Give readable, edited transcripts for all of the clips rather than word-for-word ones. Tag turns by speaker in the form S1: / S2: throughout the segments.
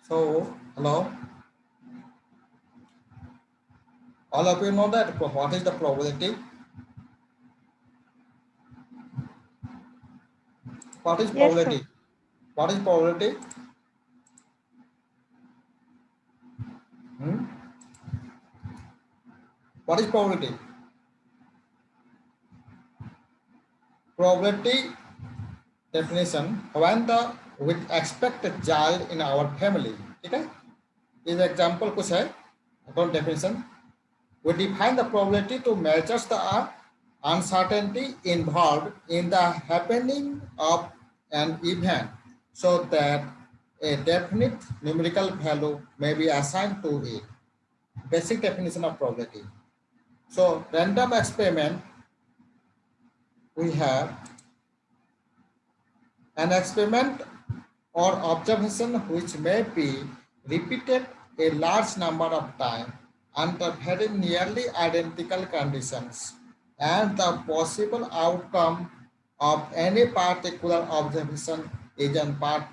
S1: So, hello, all of you know that what is the probability? What is
S2: Yes, sir.
S1: probability? What is probability? Hmm? What is probability? Probability definition when the with expect a child in our family. ठीक है? इस example कुछ है account definition. We define the probability to measure the uncertainty involved in the happening of an event so that a definite numerical value may be assigned to it. Basic definition of probability. So random experiment, we have an experiment or observation which may be repeated a large number of times under very nearly identical conditions, and the possible outcome of any particular observation is in part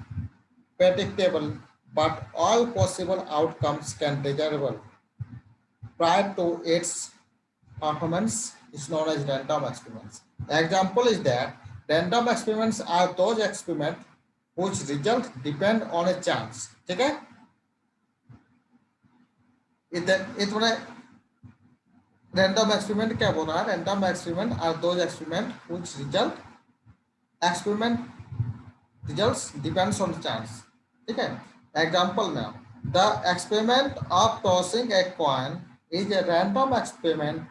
S1: predictable, but all possible outcomes can be desirable prior to its performance is known as random experiments. Example is that random experiments are those experiments whose results depend on a chance. ठीक है? इतने random experiment क्या बोल रहा है? Random experiment are those experiments whose experiment results depends on chance. ठीक है? Example now. The experiment of tossing a coin is a random experiment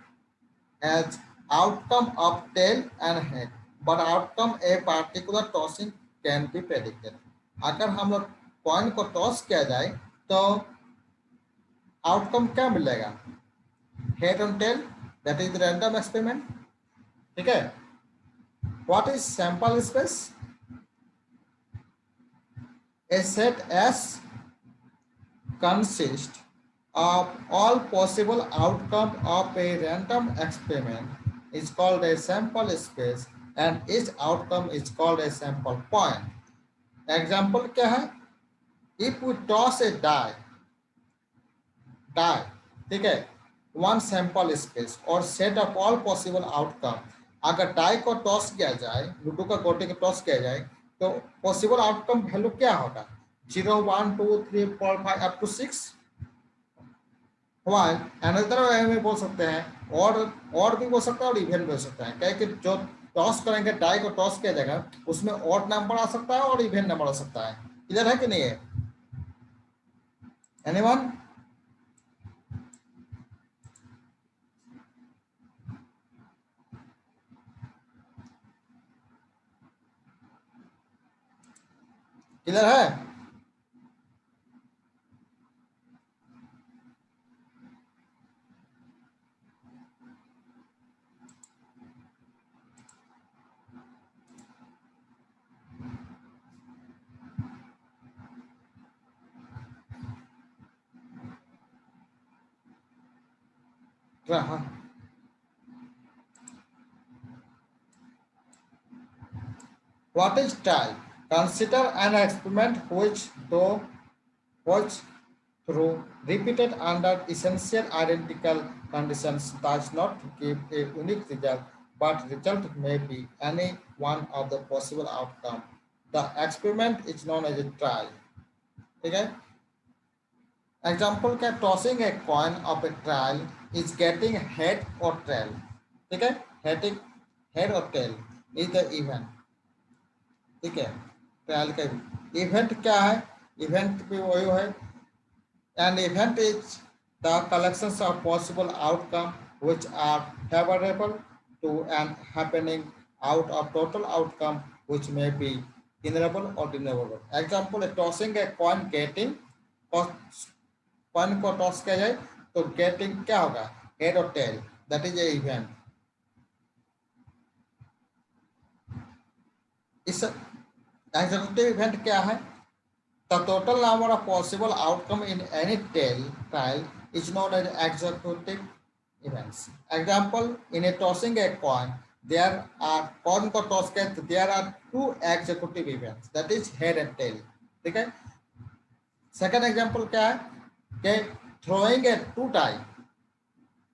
S1: as outcome of tail and head, but outcome a particular tossing can be predicted. अगर हम लोग coin को toss किया जाए तो outcome क्या मिलेगा? हेड और tail. That is random experiment. ठीक है? What is sample space? A set S consists of all possible outcome of a random experiment is called a sample space, and each outcome is called a sample point. Example क्या है? If we toss a die, ठीक है, one sample space और set of all possible outcome. अगर die को toss किया जाए, ludo का गोटे को टॉस किया जाए, तो पॉसिबल आउटकम वैल्यू क्या होगा? 0, 1, 2, 3, 4, 5 up to 6. While another way में बोल सकते हैं और भी बोल सकता है और इवन भी हो सकता है. क्या कि जो टॉस करेंगे, डाई को टॉस किया जाएगा, उसमें ऑड नंबर आ सकता है और इवन नंबर आ सकता है. क्लियर है कि नहीं है? एनीवन? क्लियर है? हाँ. What is trial? Consider an experiment which through repeated under essential identical conditions does not give a unique result, but result may be any one of the possible outcome. The experiment is known as a trial. ठीक है? Example क्या? Tossing a coin of a trial is getting head or tail. ठीक है? Head or tail is the event. ठीक है? Trial का event क्या है? इवेंट भी वही है. An event is the collections of possible outcome which are favourable to an happening out of total outcome which may be इनरेबल और डिनेबल. एग्जांपल है tossing a coin getting. Coin को टॉस किया जाए तो गेटिंग क्या होगा? हेड और tail. That is a event. इस एग्जीक्यूटिव इवेंट क्या है? The total number of possible outcome in any trial is known as executive events. Example, in a tossing a coin, there are coin को toss किया, there are two executive events, that is head and tail. ठीक है? Second example क्या है कि throwing a two die,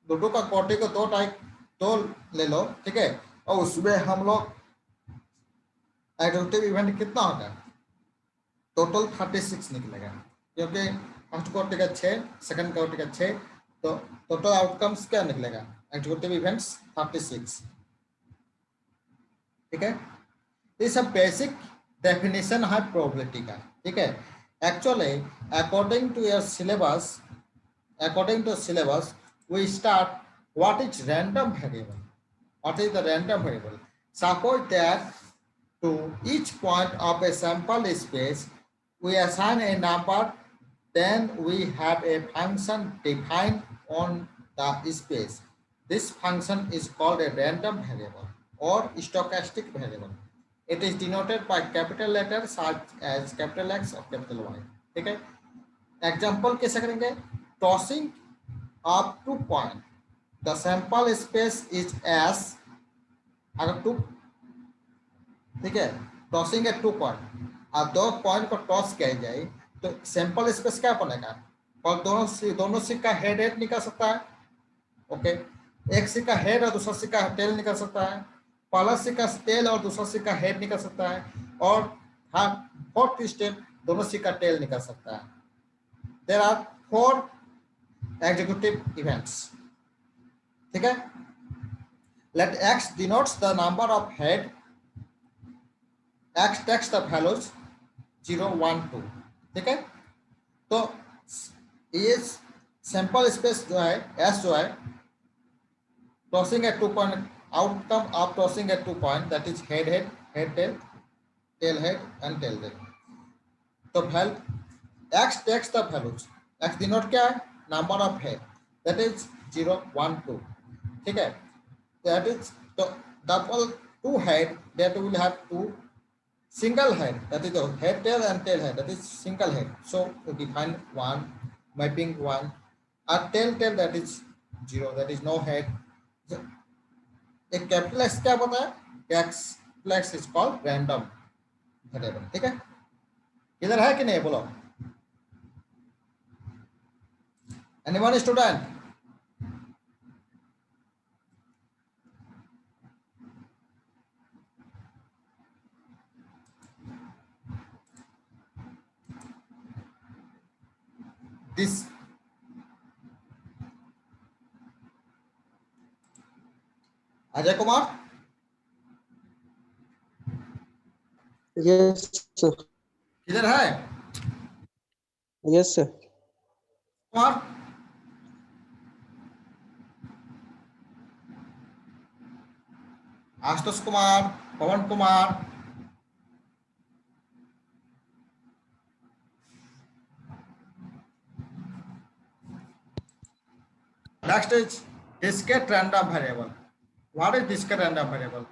S1: ludo का कोटे को दो टाई दो ले लो, ठीक है, और उसमें हम लोग एडोप्टिव इवेंट कितना होगा, टोटल 36 निकलेगा, क्योंकि फर्स्ट कोटे का 6, सेकंड कोटे का 6, तो टोटल आउटकम्स क्या निकलेगा, एग्जीक्यूटिव इवेंट्स 36, ठीक है। ये सब बेसिक डेफिनेशन है प्रोबेबिलिटी का, ठीक है। Actually according to your syllabus, according to syllabus, we start what is random variable. What is the random variable? Suppose that to each point of a sample space, we assign a number, then we have a function defined on the space. This function is called a random variable or stochastic variable. It is denoted by capital letters such as capital X or capital Y. ठीक है, example कैसे करेंगे, tossing up to point, the sample space is S, अगर two, ठीक है, tossing eight two point, अब दो point को टॉस किया जाए तो सैंपल स्पेस क्या बनेगा, और दोनों सिक्का हेड हेड निकल सकता है, ओके, एक सिक्का हेड और दूसरा सिक्का टेल निकल सकता है, पहला सिक्का टेल और दूसरा सिक्का हेड निकल सकता है, और फोर्थ स्टेप दोनों सिक्का टेल निकल सकता है। There are 4 executive events, ठीक है। Let x denotes the number of head, x takes the values 0, 1, 2, ठीक है। तो ये सैंपल स्पेस जो है s जो है, tossing at 2 point, outcome of tossing at 2 point, that is head head, head tail, tail head and tail tail. तो x takes the values, x denote क्या है, number of head, that is 0, 1, 2, ठीक है। That is तो double two head, that will have two single head, that is the head tail and tail head, that is single head, so we define 1 mapping 1, a tail tail that is 0, that is no head। एक capital x क्या होता है, capital x is called random variable, ठीक है। इधर है कि नहीं बोलो, anyone student, this Ajay Kumar,
S2: yes sir,
S1: किधर है
S2: yes sir,
S1: Kumar, Ashutosh Kumar, Pawan Kumar, next is discrete random variable. What is discrete random variable?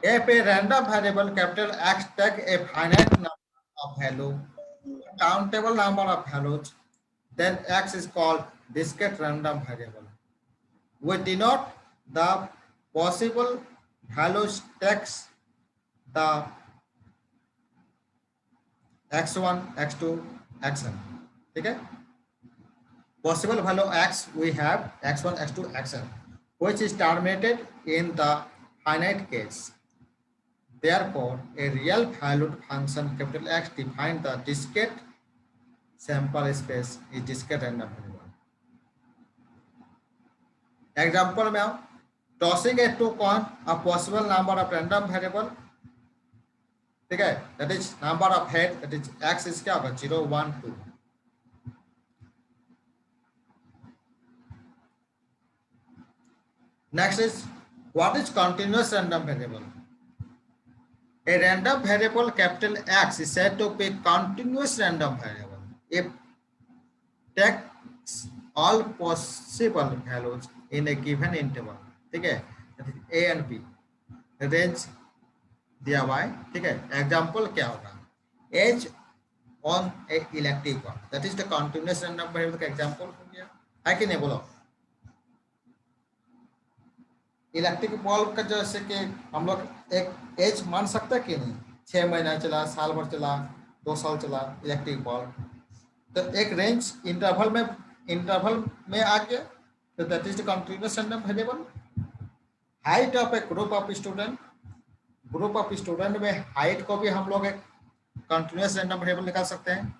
S1: If a random variable capital X take a finite number of value, countable number of values, then X is called discrete random variable. We denote the possible values takes the x1, x2, xn, ठीक है। Possible value x we have x1, x2, xn, which is terminated in the finite case. Therefore, a real valued function capital X defines the discrete sample space is discrete random variable. Example में आओ, tossing a two coin, a possible number of random variable, ठीक है, that is number of head, that is x is क्या होगा 0, 1, 2। Next is what is continuous random variable? A random variable capital X is said to be continuous random variable if takes all possible values in a given interval, ठीक है, A and B range दिया हुआ है, ठीक है। Example क्या होगा, age on a electric bulb, that is the continuous random variable का एग्जाम्पल हो गया, है कि नहीं बोलो। इलेक्ट्रिक बल्ब का जैसे कि हम लोग एक एज मान सकते हैं कि नहीं, 6 महीना चला, साल भर चला, 2 साल चला इलेक्ट्रिक बल्ब, तो एक रेंज इंटरवल में आ गया, तो that is the continuous random variable. Height of A group of student में हाइट को भी हम लोग एक कंटीन्यूअस रैंडम वेरिएबल निकाल सकते हैं।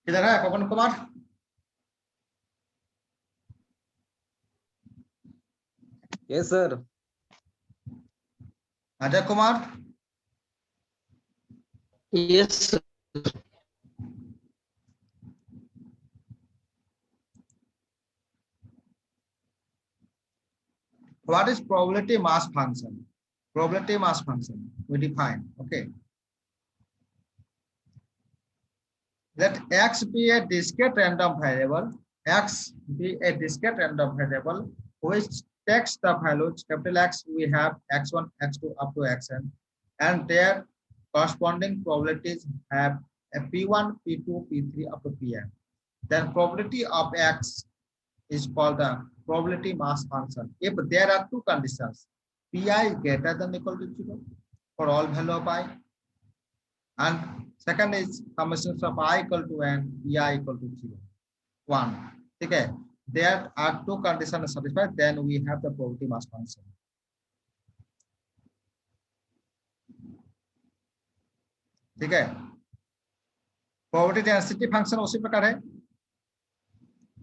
S1: किधर है Pavan Kumar?
S2: Yes sir.
S1: Ajay Kumar?
S3: Yes.
S1: What is probability mass function? Probability mass function we define. Okay. Let x be a discrete random variable. X be a discrete random variable which takes the values capital X we have x1, x2 up to xn, and their corresponding probabilities have a p1, p2, p3 up to pn. Then probability of x is called the probability mass function if there are two conditions: pi greater than or equal to 0 for all value of I, and second is combinations of I equal to n, pi equal to 0, 1. Okay, there are two conditions satisfied, then we have the probability mass function. ठीक है, probability density function उसी प्रकार है।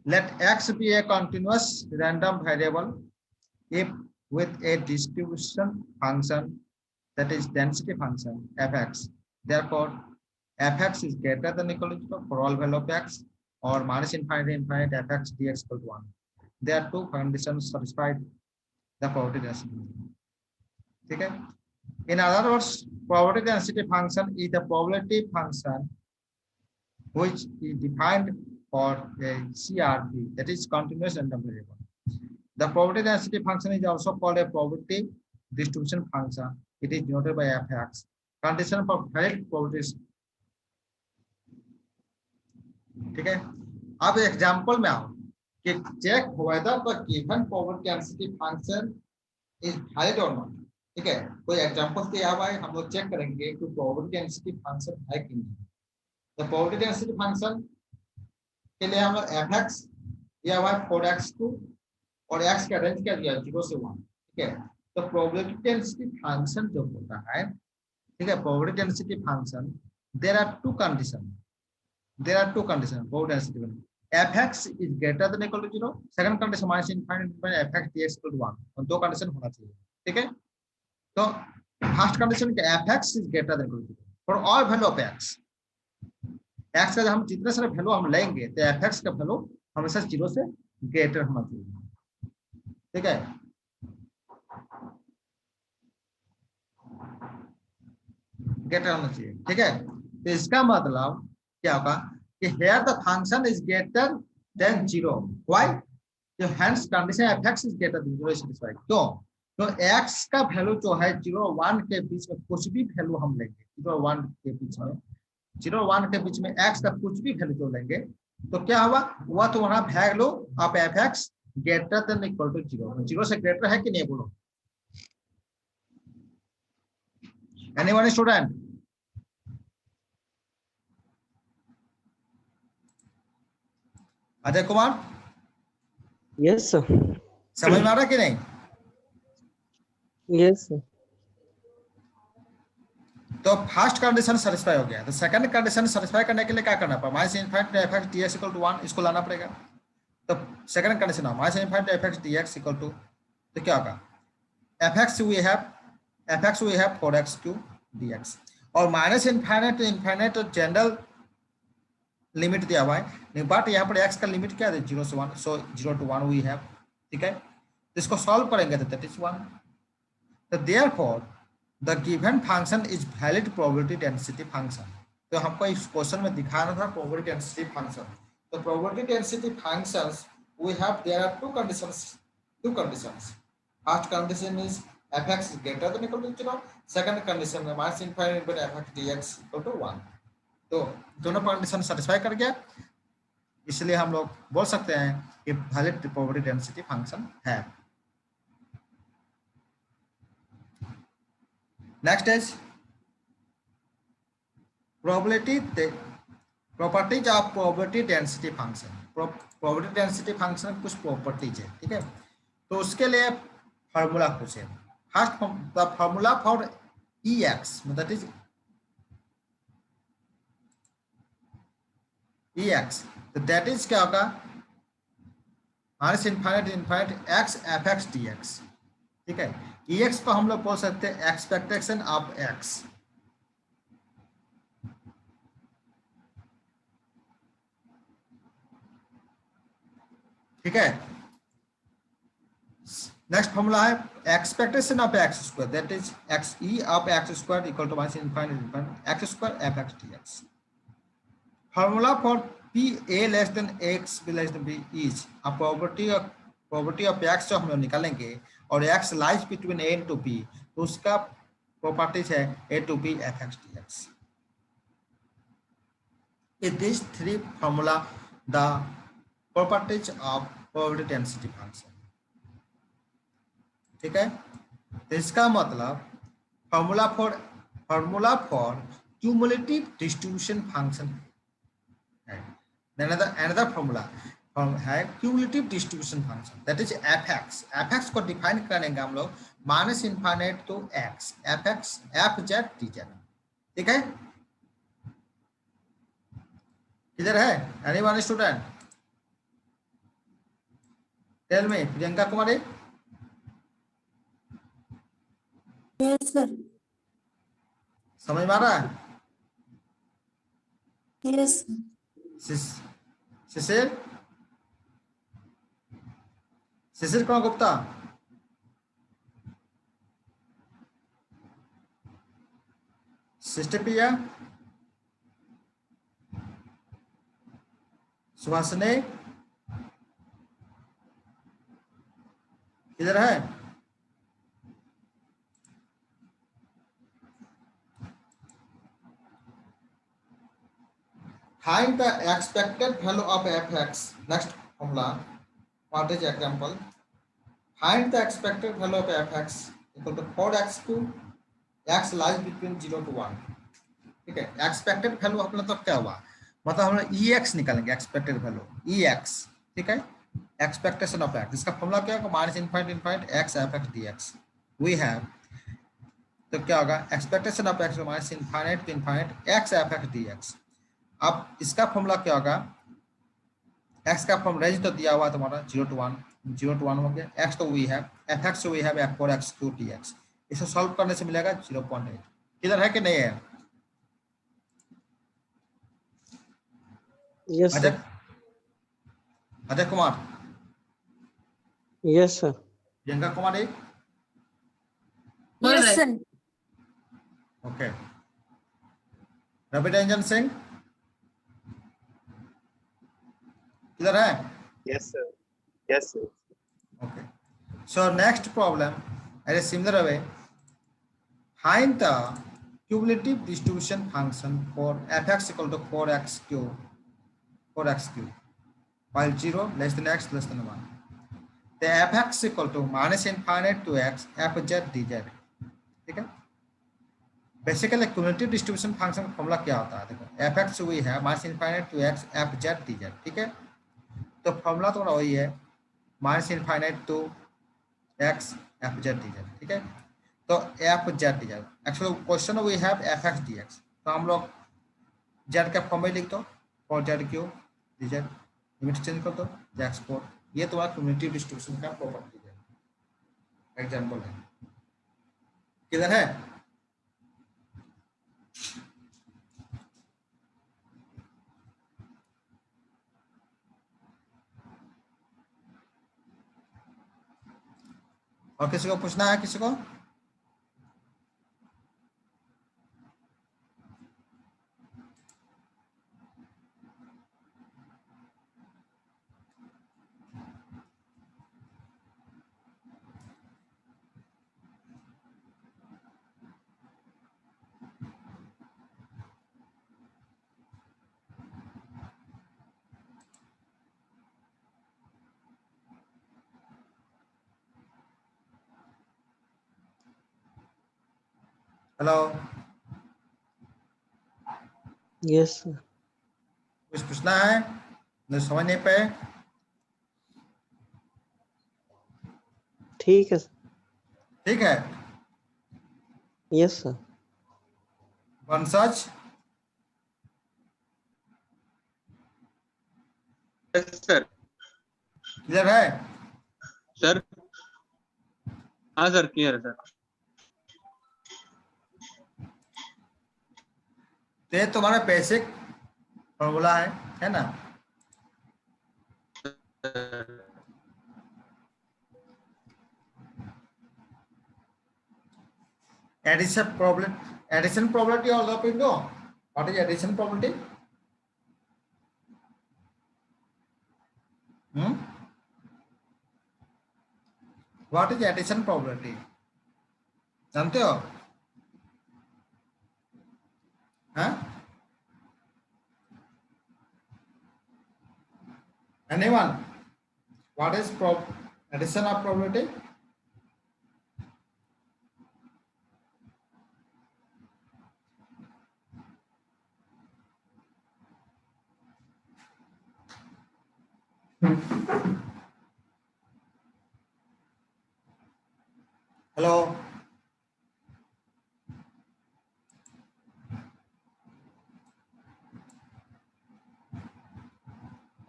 S1: Let x be a continuous random variable if with a distribution function, that is density function fx. Therefore, fx is greater than or equal to 0 for all value of x, or minus infinity infinite fx dx equal to 1. There are two conditions satisfied the probability density. Okay. In other words, probability density function is the probability function which is defined for a CRV, that is continuous random variable. The probability density function is also called a probability distribution function. It is denoted by fx. Condition for valid probabilities. ठीक है, अब example में आओ कि check whether the given probability density function is valid or not. ठीक है, कोई example दिया हुआ है, हम लोग चेक करेंगे कि probability density function है कि नहीं। तो probability density function के लिए हम fx दिया हुआ है 4x2 और x का रेंज क्या दिया 0 से 1। ठीक है, तो probability density function जो होता है, ठीक है, probability density function, there are two conditions probability density function. fx is greater than or equal to 0, second condition minus infinity fx dx equal to 1, और दो कंडीशन होना चाहिए। ठीक है, तो फर्स्ट कंडीशन के fx is greater than or equal to 0 for all value of x का हम जितने सारे वैल्यू हम लेंगे तो fx का वैल्यू हमेशा 0 से ग्रेटर होना चाहिए। ठीक है, ग्रेटर होना चाहिए। ठीक है, तो इसका मतलब क्या होगा कि here the function is greater than 0. Why? तो hence condition fx is greater than 0 is satisfied. क्यों? तो x का वैल्यू जो है 0 1 के बीच में कुछ भी वैल्यू हम लेंगे, 0 1 के बीच में 0 1 के बीच में x का कुछ भी वैल्यू जो लेंगे तो क्या हुआ, वह तुम्हारा value of fx greater than equal to 0, 0 से ग्रेटर है कि नहीं बोलो। Anyone student? Ajay Kumar?
S3: Yes sir.
S1: समझ में आ रहा कि नहीं?
S3: Yes sir.
S1: तो फर्स्ट कंडीशन सेटिस्फाई हो गया, तो सेकंड कंडीशन सेटिस्फाई करने के लिए क्या करना पड़ेगा, minus infinite fx dx equal to 1 इसको लाना पड़ेगा। तो सेकंड कंडीशन है minus infinite fx dx equal to, तो क्या होगा, fx we have 4x2 dx, और माइनस इनफाइनाइट टू इनफाइनाइट तो जनरल लिमिट दिया हुआ है, बट यहाँ पर x का लिमिट क्या है 0 से 1, सो 0 to 1 वी हैव। ठीक है, तो इसको सॉल्व करेंगे तो दैट इज 1। तो therefore the given function is valid probability density function. तो हमको इस क्वेश्चन में दिखाना था प्रोबेबिलिटी डेंसिटी फंक्शन। तो probability density functions we have, there are two conditions. First condition is fx is greater than or equal to 0, second condition है minus infinite fx dx equal to 1। तो दोनों condition satisfy कर गया। इसलिए हम लोग बोल सकते हैं कि वैलिड प्रोबेबिलिटी डेंसिटी फंक्शन है। Next is probability properties of probability density function. Probability density function कुछ प्रॉपर्टीज है, ठीक है। तो उसके लिए फार्मूला कुछ है। First the formula for E x that is E x, तो दैट इज क्या होगा, minus infinite infinite X F X D x, ठीक है। ई एक्स को हम लोग बोल सकते हैं एक्सपेक्टेशन ऑफ एक्स, ठीक है। नेक्स्ट फॉर्मूला है expectation of X square, that is X E of X square equal to minus infinite X square F X D X. Formula for P A less than X B less than B is a property of X जो हम लोग निकालेंगे और X lies between A to B, तो उसका properties है A to B F X D X. In these three formula, the properties of probability density function, ठीक है। तो इसका मतलब formula for cumulative distribution function है। another formula है cumulative distribution function, that is F X. F X को define करेंगे हम लोग minus infinite to X F X F Z D Z, ठीक है। किधर है anyone student, tell me. Priyanka Kumari,
S4: Yes, sir.
S1: समझ में आ रहा है?
S4: Yes.
S1: शिशिर शिशिर कौन गुप्ता, सिस्टर प्रिया, सुहासिनी, किधर है? Find the expected value of fx. Next formula. What is example? Find the expected value of fx equal to 4x cube. X lies between 0 to 1. ठीक है। एक्सपेक्टेड वैल्यू अपना तो क्या हुआ, मतलब हम लोग ई एक्स निकालेंगे, एक्सपेक्टेड वैल्यू ई एक्स, ठीक है। एक्सपेक्टेशन ऑफ एक्स, इसका फॉर्मूला क्या होगा, minus infinite X F X D X we have. तो क्या होगा, expectation of X minus infinite to infinite X F X D X. अब इसका फॉर्मूला क्या होगा, एक्स का फॉर्म रेंज तो दिया हुआ है तुम्हारा 0 to 1, 0 to 1 हो गया। एक्स तो we have, F X we have F 4x cube D X. इसे सॉल्व करने से मिलेगा 0.8। किधर है कि नहीं है?
S3: Yes,
S1: Ajay
S3: sir.
S1: Ajay Kumar,
S3: Yes, sir.
S1: Priyanka Kumari,
S4: Yes, sir.
S1: Okay. Ravi Ranjan Singh किधर है?
S5: Yes, sir. Yes, sir.
S1: Okay. So next problem, in a similar way, find the cumulative distribution function for fx equal to 4x cube, while 0 less than x less than 1. The fx equal to minus infinite to x f z dz, ठीक है। Basically cumulative distribution function का formula क्या होता है, देखो F X वही है minus infinite to X F Z D Z, ठीक है। तो फॉर्मूला तो वही है minus infinite to X F Z D Z, ठीक है। तो F Z D Z, actually question we have F X D X, तो हम लोग जेड का फॉर्म में लिख दो for Z Q D Z, limit change कर दो एक्स फोर। ये तुम्हारा क्यूमुलेटिव डिस्ट्रीब्यूशन का प्रॉपर्टी है, एग्जाम्पल है। किधर है? और किसी को पूछना है, किसी को? Hello,
S3: Yes, sir.
S1: कुछ पूछना है? नहीं समझ नहीं पाए?
S3: ठीक है.
S1: ठीक है.
S3: Yes, sir.
S1: वंशज,
S5: Yes, sir.
S1: क्लियर है?
S5: Sir. हाँ सर, क्लियर है सर.
S1: तो ये तुम्हारा बेसिक फॉर्मूला है ना? Addition probability all up you know. What is addition probability? Hmm? What is addition probability? जानते हो? हाँ? Anyone? What is addition of probability? Hello?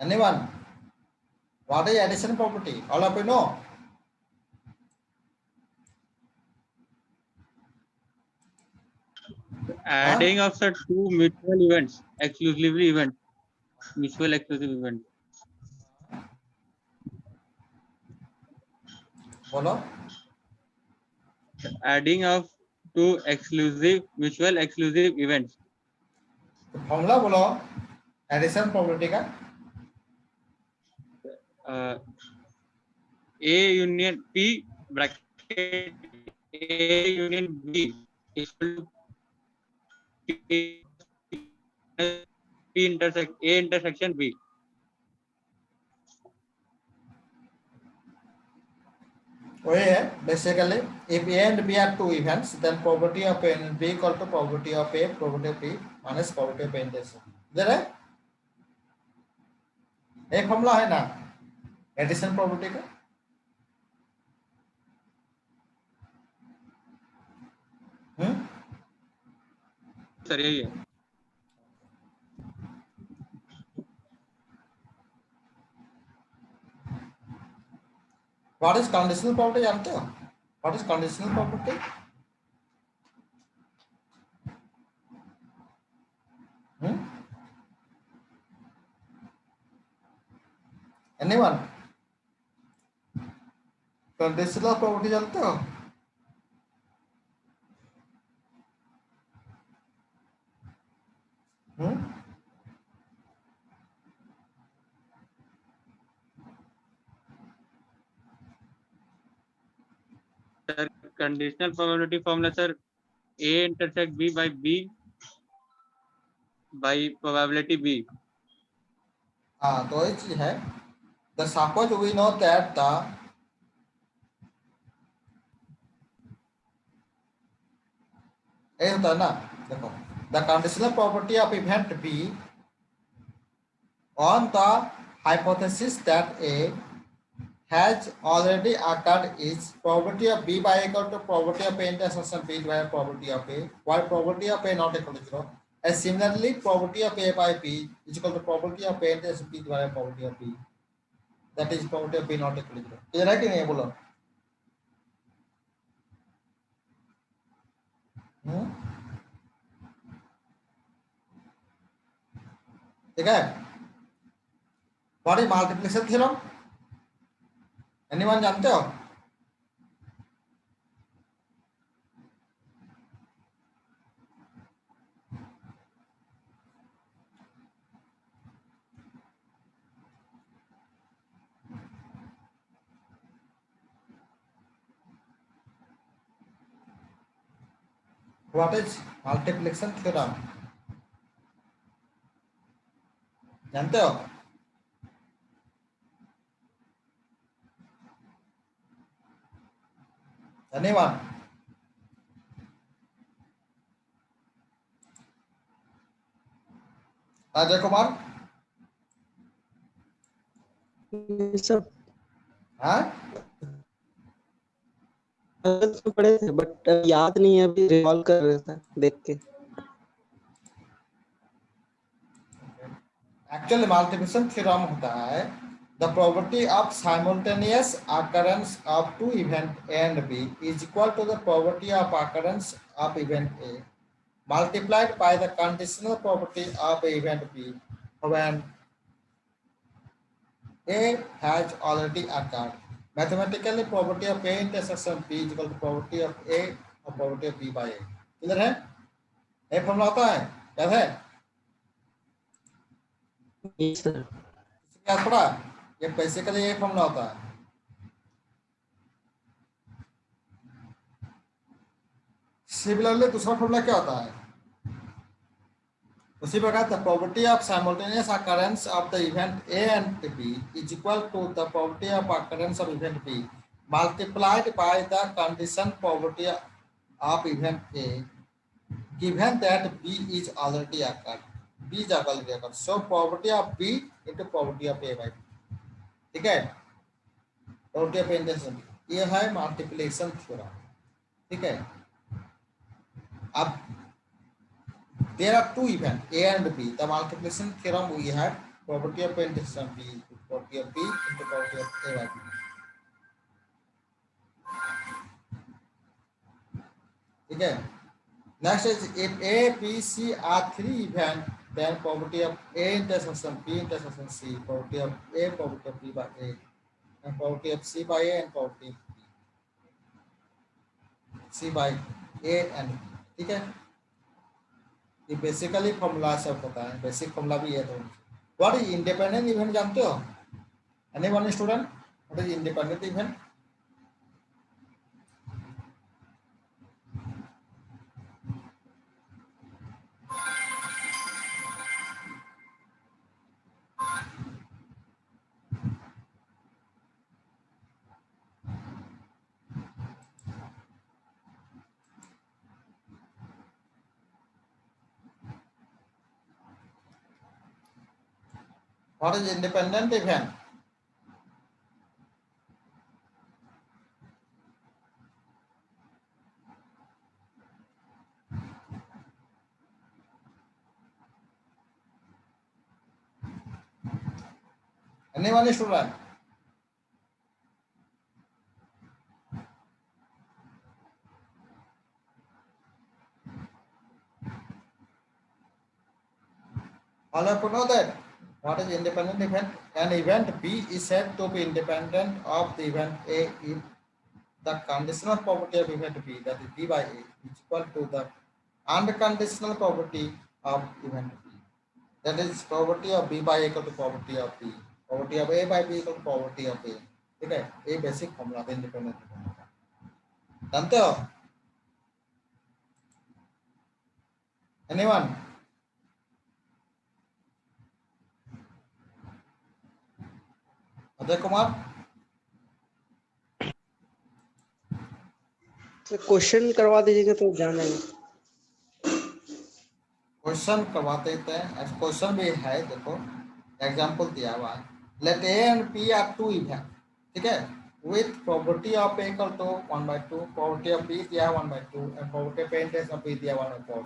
S1: Anyone? What is addition probability? All of you know?
S5: Adding of the two mutual events, exclusively event, mutual exclusive event.
S1: बोलो.
S5: Adding of two exclusive, mutual exclusive events.
S1: Formula बोलो addition probability का.
S5: A union P bracket A union B is equal to P intersect A intersection B.
S1: वही है basically. If A and B are two events, then probability of A and B equal to probability of A, probability of B minus probability of A intersection. इधर है एक formula है ना addition probability का.
S5: Sir यही है.
S1: What is conditional probability जानते हो? What is conditional probability? Anyone? Conditional probability जानते हो?
S5: Sir, conditional probability formula sir, A intersect B by probability B.
S1: हाँ तो ये चीज है. The suppose we know that the ये होता है ना. देखो the conditional probability of event B on the hypothesis that A has already occurred is probability of B by equal to probability of A intersection B by probability of A, while probability of A not equal to 0. And similarly, probability of A by B is equal to probability of A intersection B by probability of B. That is probability of B not equal to 0. Clear है कि नहीं बोलो? ठीक है. What is multiplication theorem? Anyone जानते हो? What is multiplication theorem? जानते हो? Anyone? अजय कुमार,
S3: ये सब
S1: हाँ
S3: ट्वेल्थ में पढ़े थे बट याद नहीं है, अभी रिकॉल कर रहे थे देख के।
S1: एक्चुअली मल्टीप्लिकेशन थ्योरम होता है the probability of simultaneous occurrence of two event A and B is equal to the probability of occurrence of event A multiplied by the conditional property of event B when A has already occurred. Mathematically, probability of A intersection B is equal to probability of A और probability of B by A. Clear है? ये formula होता है, याद है?
S3: Yes sir.
S1: इसके याद पड़ा? ये बेसिकली ये फॉर्मूला होता है। सिमिलरली दूसरा फॉर्मूला क्या होता है? उसी प्रकार the probability of simultaneous occurrence of the event A and B is equal to the probability of occurrence of event B multiplied by the condition probability of event A given that B is already occurred. B is already occurred. So probability of B into probability of A by B. ठीक है? Probability of A intersection B. ये है multiplication theorem. ठीक है? अब there are two events A and B. The multiplication theorem we had probability of intersection B probability of B into probability of A by B. ठीक है? Next is if A, B, C are three events, then probability of A intersection B intersection C, probability of A, probability of B by A, and probability of C by A and probability of C by A and B. ठीक है? ये basically formula सब पता है, basic formula भी है। तो what is independent event जानते हो? Anyone student, what is independent event? What is independent event? Anyone student? All of you know that what is independent event? An event B is said to be independent of the event A if the conditional probability of event B, that is B by A, is equal to the unconditional probability of event B. That is probability of B by A equal to probability of B. Probability of A by B equal to probability of A. ठीक है? ये basic formula है independent event का। जानते हो? Anyone? Ajay Kumar,
S3: question करवा दीजिएगा तो जान जाएंगे।
S1: क्वेश्चन करवाते हैं। क्वेश्चन भी है, देखो एग्जांपल दिया हुआ है। Let A and B are two event, ठीक है, with probability of A equal to 1/2, probability of B दिया 1/2 and probability of A intersection of B दिया 1/4।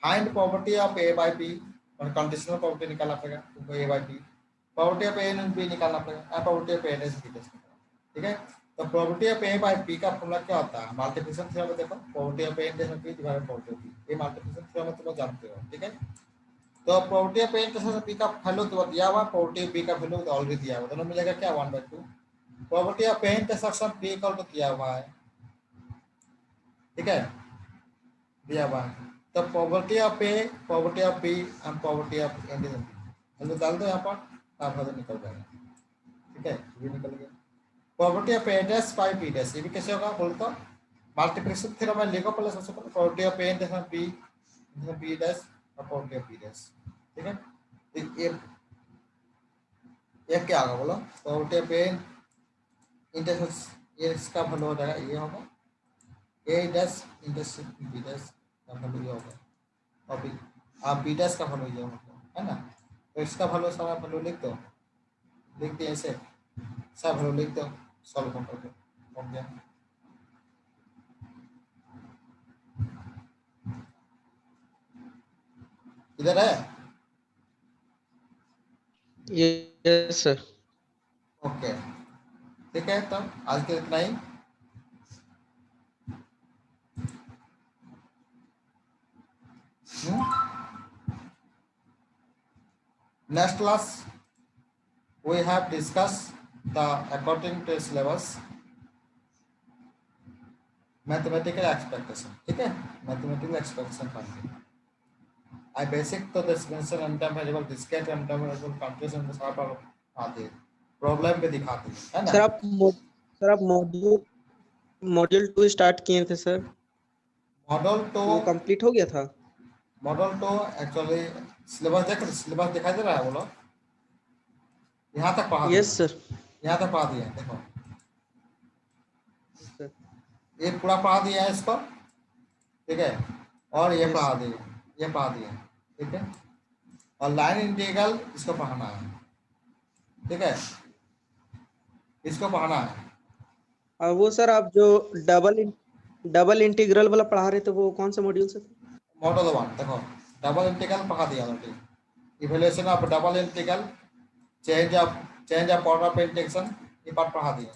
S1: Find probability of A by B, और कंडीशनल प्रोबेबिलिटी निकालना पड़ेगा, तो A by B, probability of A and B निकालना पड़ेगा, और probability of A intersection B निकालना पड़ेगा। ठीक है? तो probability of A by B का फॉर्मूला क्या होता है? मल्टीप्लिकेशन थ्योरम में देखो, probability of A intersection B divided by probability of B. ये मल्टीप्लिकेशन थ्योरम में तुम जानते हो। ठीक है? तो probability of A intersection B का वैल्यू तो दिया हुआ, प्रोबेबिलिटी ऑफ बी का वैल्यू तो ऑलरेडी दिया हुआ, दोनों मिलेगा क्या 1/2। Probability of A intersection B equal to दिया हुआ है, ठीक है, दिया हुआ है। तो probability of A, probability of B and probability of intersection B value डाल दो यहाँ पर, आप वैल्यू निकल जाएगा। ठीक है, ये निकल गया। Probability of A dash by B dash, ये भी कैसे होगा बोल तो? मल्टीप्लिकेशन थ्योरम में लिखो पहले, सबसे पहले probability of A intersection B dash और प्रोबेबिलिटी ऑफ बी डैश। ठीक है, तो ये क्या होगा बोलो? प्रोबेबिलिटी ऑफ ए इंटरसेक्शन, ये इसका वैल्यू हो जाएगा, ये होगा ए डैश इंटरसेक्शन बी डैश का वैल्यू ये होगा, और बी डैश का वैल्यू ये होगा, है ना? तो इसका वैल्यू सारा वैल्यू लिख दो, लिख दिए ऐसे, सब वैल्यू लिख दो, सॉल्व करके हो गया। इधर है?
S3: Yes sir.
S1: ओके, ठीक है, तब आज के इतना ही। Next class we have discussed the according to syllabus mathematical expectation, ठीक है, mathematical expectation पढ़ेंगे। I basic तो dimension अनटाइम वेरिएबल डिस्क्रीट अनटाइम वेरिएबल कंप्यूटेशन के साथ आते हैं, प्रॉब्लम पे दिखाते हैं, है ना।
S3: सर आप मॉड्यूल 2 स्टार्ट किए थे सर,
S1: मॉडल तो
S3: वो कंप्लीट हो गया था?
S1: मॉडल तो एक्चुअली सिलेबस देख, सिलेबस दिखाई दे रहा है, बोलो यहाँ तक पढ़ा दिया।
S3: Yes sir.
S1: यहाँ तक पढ़ा दिया, देखो
S3: सर
S1: ये पूरा पढ़ा दिया है इसको, ठीक है, और ये
S3: Yes.
S1: पढ़ा दिए, ये पढ़ा दिए, ठीक है, और लाइन इंटीग्रल इसको पढ़ाना है, ठीक है, इसको पढ़ाना है।
S3: और वो सर आप जो डबल इंटीग्रल वाला पढ़ा रहे थे वो कौन से मॉड्यूल से थे?
S1: मॉडल 1 देखो, डबल इंटीग्रल पढ़ा दिया already, evaluation of double integral, change of order of integration, ये पार्ट पढ़ा दिए,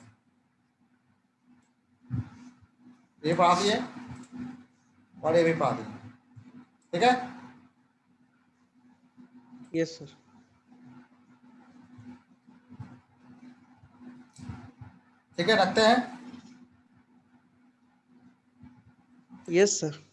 S1: ये पढ़ा दिए, और ये भी पढ़ा दिए, ठीक है।
S3: Yes sir.
S1: ठीक है, रखते हैं।
S3: Yes sir.